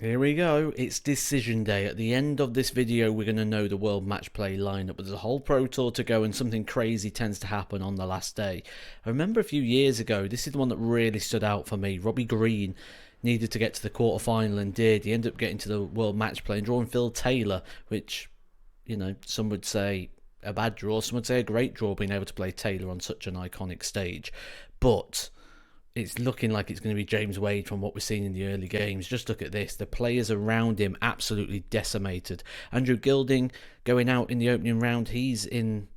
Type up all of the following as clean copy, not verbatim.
Here we go, it's decision day. At the end of this video we're going to know the World Matchplay lineup, but there's a whole Pro Tour to go and something crazy tends to happen on the last day. I remember a few years ago, this is the one that really stood out for me. Robbie Green needed to get to the quarter-final and did. He ended up getting to the World Matchplay and drawing Phil Taylor, which, you know, some would say a bad draw, some would say a great draw, being able to play Taylor on such an iconic stage. But it's looking like it's going to be James Wade from what we're seeing in the early games. Just look at this. The players around him absolutely decimated. Andrew Gilding going out in the opening round. He's in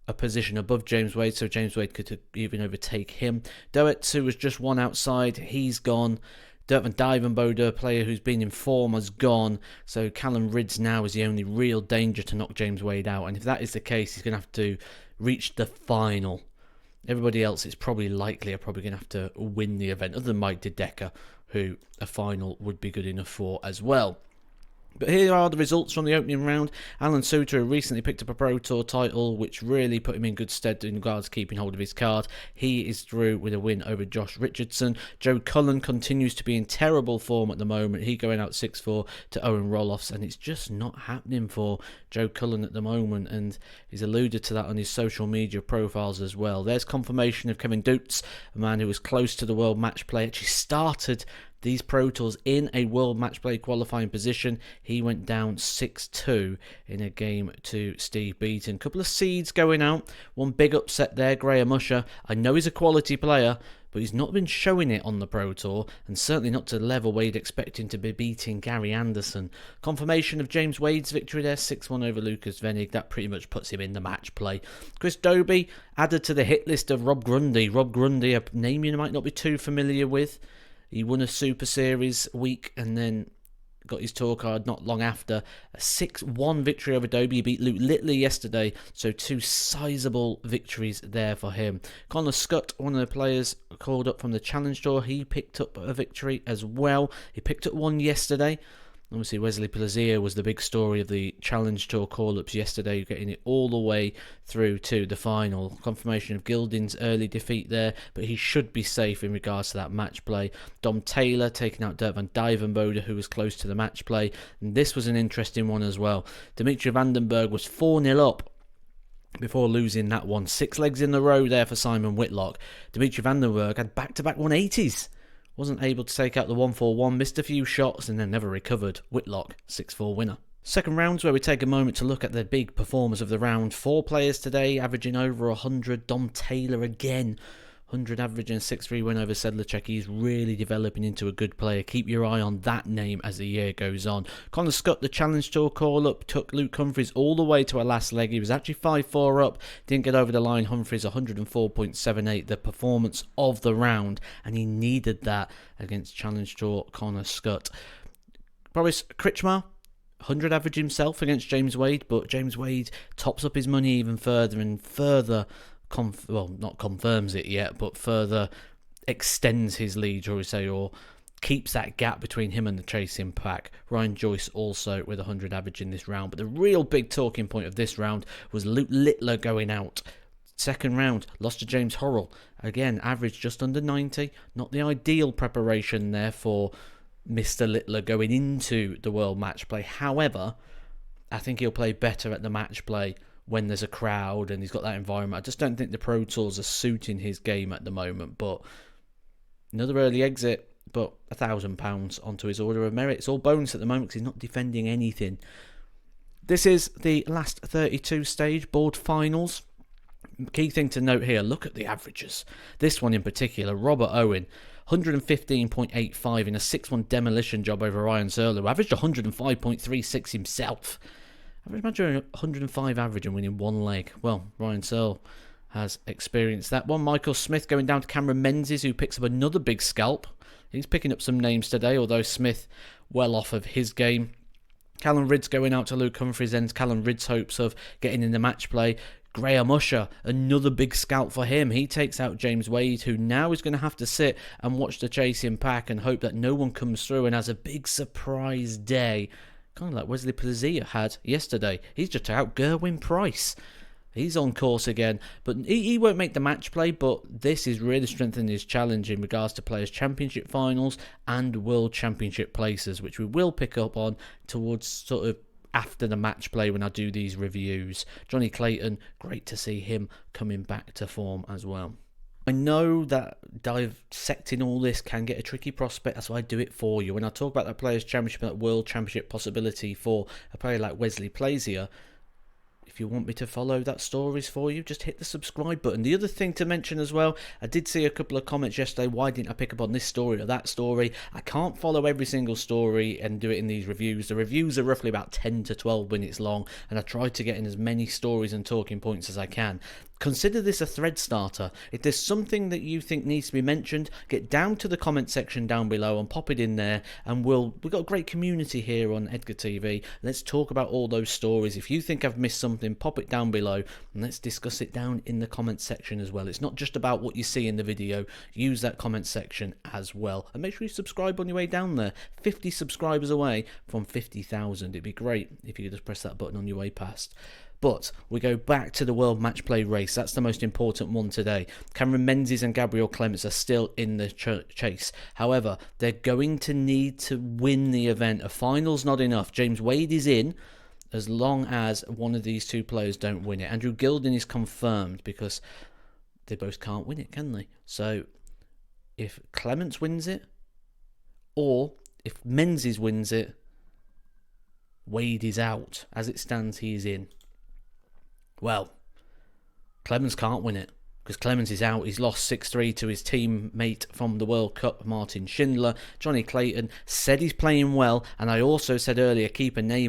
a position above James Wade, so James Wade could even overtake him. Doetz, who was just one outside, he's gone. Dirk van Dijvenbode, a player who's been in form, has gone. So Callum Rydz now is the only real danger to knock James Wade out. And if that is the case, he's going to have to reach the final. Everybody else is probably going to have to win the event, other than Mike De Decker, who a final would be good enough for as well. But here are the results from the opening round. Alan Suter recently picked up a Pro Tour title, which really put him in good stead in regards to keeping hold of his card. He is through with a win over Josh Richardson. Joe Cullen continues to be in terrible form at the moment. He going out 6-4 to Owen Roloffs, and it's just not happening for Joe Cullen at the moment, and he's alluded to that on his social media profiles as well. There's confirmation of Kevin Dutz, a man who was close to the World Matchplay, actually started these Pro Tours in a World Matchplay qualifying position. He went down 6-2 in a game to Steve Beaton. Couple of seeds going out. One big upset there, Graham Usher. I know he's a quality player, but he's not been showing it on the Pro Tour, and certainly not to the level where you'd expect him to be beating Gary Anderson. Confirmation of James Wade's victory there, 6-1 over Lucas Venig. That pretty much puts him in the match play. Chris Dobie added to the hit list of Rob Grundy. Rob Grundy, a name you might not be too familiar with. He won a Super Series week and then got his tour card not long after. A 6-1 victory over Dobie. He beat Luke Litley yesterday, so two sizable victories there for him. Connor Scott, one of the players called up from the Challenge Tour, he picked up a victory as well. He picked up one yesterday. Obviously, Wesley Plazia was the big story of the Challenge Tour call-ups yesterday, getting it all the way through to the final. Confirmation of Gilding's early defeat there, but he should be safe in regards to that match play. Dom Taylor taking out Dirk van Dijvenbode, who was close to the match play. And this was an interesting one as well. Dimitri Vandenberg was 4-0 up before losing that one. 6 legs in a row there for Simon Whitlock. Dimitri Vandenberg had back-to-back 180s. Wasn't able to take out the 1-4-1, missed a few shots and then never recovered. Whitlock, 6-4 winner. Second round's where we take a moment to look at the big performers of the round. 4 players today, averaging over 100. Dom Taylor again, 100 averaging, 6-3 win over Sedlacek. He's really developing into a good player. Keep your eye on that name as the year goes on. Connor Scott, the Challenge Tour call-up, took Luke Humphries all the way to a last leg. He was actually 5-4 up, didn't get over the line. Humphries 104.78, the performance of the round, and he needed that against Challenge Tour Connor Scott. Boris Kritchmar, 100 average himself against James Wade, but James Wade tops up his money even further and further not confirms it yet, but further extends his lead, shall we say, or keeps that gap between him and the chasing pack. Ryan Joyce also with 100 average in this round, but the real big talking point of this round was Luke Littler going out. Second round, lost to James Horrell. Again, average just under 90. Not the ideal preparation there for Mr. Littler going into the World Matchplay. However, I think he'll play better at the Matchplay when there's a crowd and he's got that environment. I just don't think the Pro Tours are suiting his game at the moment. But another early exit, but £1,000 onto his order of merit. It's all bonus at the moment because he's not defending anything. This is the last 32 stage board finals. Key thing to note here, look at the averages. This one in particular, Robert Owen, 115.85 in a 6-1 demolition job over Ryan Searle, who averaged 105.36 himself. Imagine 105 average and winning one leg. Well, Ryan Searle has experienced that one. Michael Smith going down to Cameron Menzies, who picks up another big scalp. He's picking up some names today, although Smith well off of his game. Callum Rydz going out to Luke Humphries, ends Callum Rydz' hopes of getting in the match play. Graham Usher, another big scalp for him. He takes out James Wade, who now is going to have to sit and watch the chasing pack and hope that no one comes through and has a big surprise day. Kind of like Wesley Plazia had yesterday. He's just out Gerwyn Price, He's on course again, but he won't make the match play, but this is really strengthening his challenge in regards to Players' Championship finals and World Championship places, which we will pick up on towards sort of after the match play when I do these reviews. Johnny Clayton, great to see him coming back to form as well. I know that dissecting all this can get a tricky prospect, that's why I do it for you. When I talk about that Players' Championship and that World Championship possibility for a player like Wesley Plazier, if you want me to follow that stories for you, just hit the subscribe button. The other thing to mention as well, I did see a couple of comments yesterday, why didn't I pick up on this story or that story? I can't follow every single story and do it in these reviews. The reviews are roughly about 10 to 12 minutes long, and I try to get in as many stories and talking points as I can. Consider this a thread starter. If there's something that you think needs to be mentioned, get down to the comment section down below and pop it in there, and we've got a great community here on Edgar TV. Let's talk about all those stories. If you think I've missed something, pop it down below and let's discuss it down in the comment section as well. It's not just about what you see in the video. Use that comment section as well, and make sure you subscribe on your way down there. 50 subscribers away from 50,000. It'd be great if you could just press that button on your way past. But we go back to the World Match Play race. That's the most important one today. Cameron Menzies and Gabriel Clemens are still in the chase. However, they're going to need to win the event. A final's not enough. James Wade is in as long as one of these two players don't win it. Andrew Gilding is confirmed because they both can't win it, can they? So if Clements wins it, or if Menzies wins it, Wade is out. As it stands, he is in. Well, Clemens can't win it because Clemens is out. He's lost 6-3 to his teammate from the World Cup, Martin Schindler. Johnny Clayton said he's playing well, and I also said earlier, keep an eye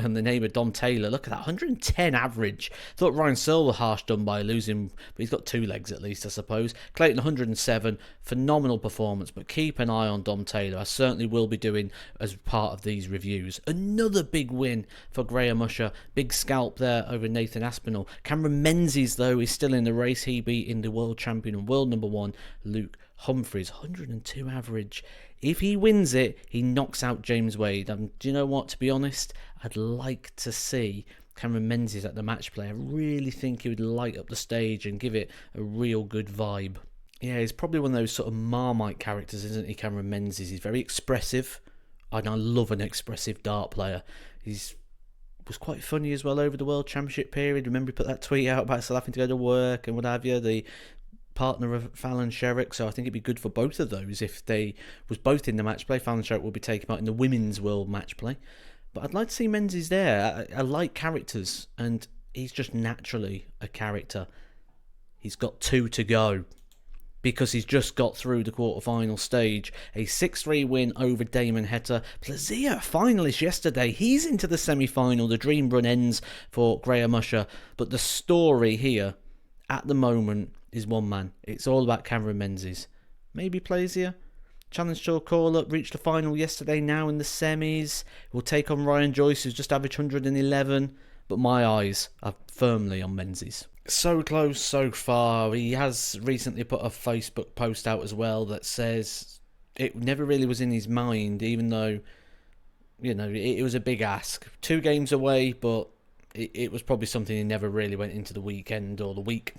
on the name of Dom Taylor. Look at that, 110 average. Thought Ryan Searle was harsh done by losing, but he's got two legs at least, I suppose. Clayton 107, phenomenal performance, but keep an eye on Dom Taylor. I certainly will be doing as part of these reviews. Another big win for Graham Usher. Big scalp there over Nathan Aspinall. Cameron Menzies, though, is still in the race. He beating the world champion and world number one Luke Humphries, 102 average. If he wins it, he knocks out James Wade. Do you know what, to be honest, I'd like to see Cameron Menzies at the match play. I really think he would light up the stage and give it a real good vibe. Yeah, he's probably one of those sort of Marmite characters, isn't he, Cameron Menzies? He's very expressive, and I love an expressive dart player. Was quite funny as well over the World Championship period. Remember he put that tweet out about still having to go to work and what have you, the partner of Fallon Sherrick, so I think it'd be good for both of those if they was both in the match play. Fallon Sherrick will be taking part in the women's world match play, but I'd like to see Menzies there. I like characters, and he's just naturally a character. He's got two to go because he's just got through the quarter-final stage. A 6-3 win over Damon Heta. Plazier, finalist yesterday. He's into the semi-final. The dream run ends for Graham Usher. But the story here, at the moment, is one man. It's all about Cameron Menzies. Maybe Plazier. Challenge Tour call-up, reached the final yesterday, now in the semis. Will take on Ryan Joyce, who's just averaged 111. But my eyes are firmly on Menzies. So close, so far. He has recently put a Facebook post out as well that says it never really was in his mind, even though, you know, it was a big ask. 2 games away, but it was probably something he never really went into the weekend or the week,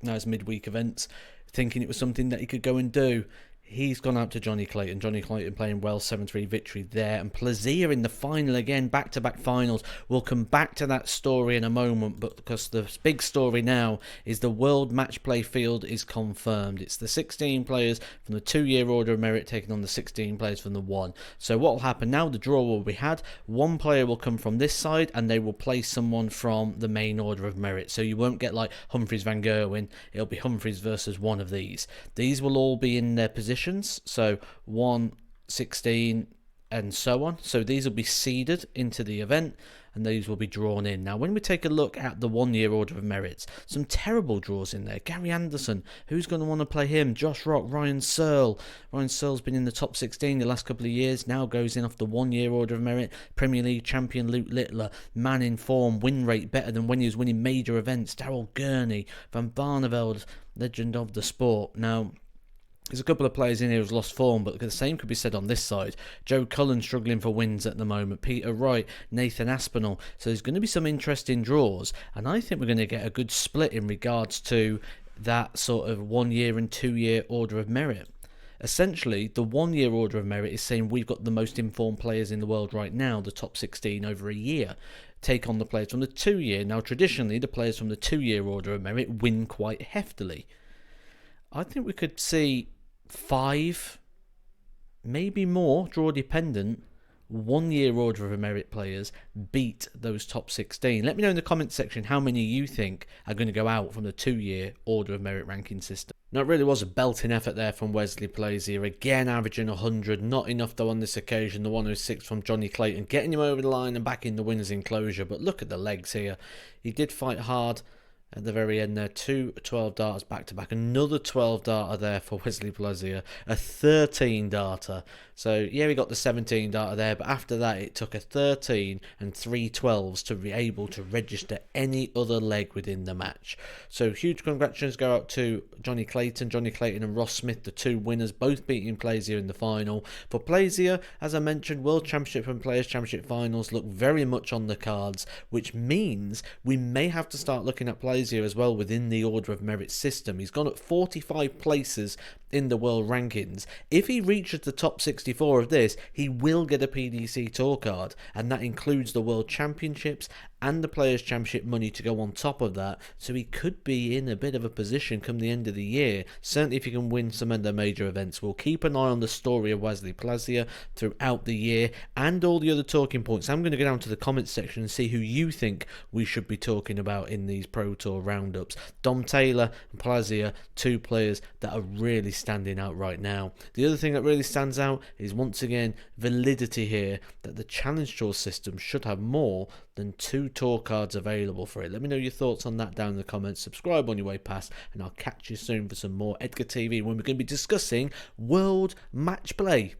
those midweek events, thinking it was something that he could go and do. He's gone out to Johnny Clayton. Johnny Clayton playing well, 7-3 victory there. And Plazier in the final again, back-to-back finals. We'll come back to that story in a moment, but because the big story now is the World Match Play field is confirmed. It's the 16 players from the 2-year Order of Merit taking on the 16 players from the 1. So what will happen now, the draw will be had. One player will come from this side, and they will play someone from the main Order of Merit. So you won't get like Humphries Van Gerwen. It'll be Humphries versus one of these. These will all be in their position. So 1, 16 and so on. So these will be seeded into the event and these will be drawn in. Now when we take a look at the 1-year Order of Merits, some terrible draws in there. Gary Anderson, who's going to want to play him? Josh Rock, Ryan Searle. Ryan Searle's been in the top 16 the last couple of years, now goes in off the 1-year Order of Merit. Premier League champion Luke Littler, man in form, win rate better than when he was winning major events. Daryl Gurney, Van Barneveld, legend of the sport. Now There's a couple of players in here who's lost form, but the same could be said on this side. Joe Cullen struggling for wins at the moment. Peter Wright, Nathan Aspinall. So there's going to be some interesting draws, and I think we're going to get a good split in regards to that sort of 1 year and 2 year order of merit. Essentially, the 1 year order of merit is saying we've got the most informed players in the world right now, the top 16 over a year. Take on the players from the 2 year. Now, traditionally, the players from the 2 year order of merit win quite heftily. I think we could see 5, maybe more, draw dependent, 1 year order of merit players beat those top 16. Let me know in the comments section how many you think are going to go out from the 2 year order of merit ranking system. Now, it really was a belting effort there from Wesley Plaisier, again averaging 100, not enough though on this occasion. The 106 from Johnny Clayton, getting him over the line and back in the winner's enclosure. But look at the legs here. He did fight hard at the very end there. 2 12 darters back to back, another 12 darter there for Wesley Plaisier, a 13 darter. So yeah, we got the 17 darter there, but after that it took a 13 and 3 12s to be able to register any other leg within the match. So huge congratulations go out to Johnny Clayton and Ross Smith, the 2 winners, both beating Plaisier in the final. For Plaisier, as I mentioned, World Championship and Players Championship finals look very much on the cards, which means we may have to start looking at Plaisier as well within the order of merit system. He's gone up 45 places in the world rankings. If he reaches the top 64 of this, he will get a PDC Tour card, and that includes the World Championships and the Players' Championship money to go on top of that. So he could be in a bit of a position come the end of the year, certainly if he can win some of the major events. We'll keep an eye on the story of Wesley Plaisier throughout the year and all the other talking points. I'm going to go down to the comments section and see who you think we should be talking about in these Pro Tour roundups. Dom Taylor and Plaisier, 2 players that are really standing out right now. The other thing that really stands out is, once again, validity here, that the Challenge Tour system should have more than 2 tour cards available for it. Let me know your thoughts on that down in the comments. Subscribe on your way past, and I'll catch you soon for some more Edgar TV when we're going to be discussing World Match Play.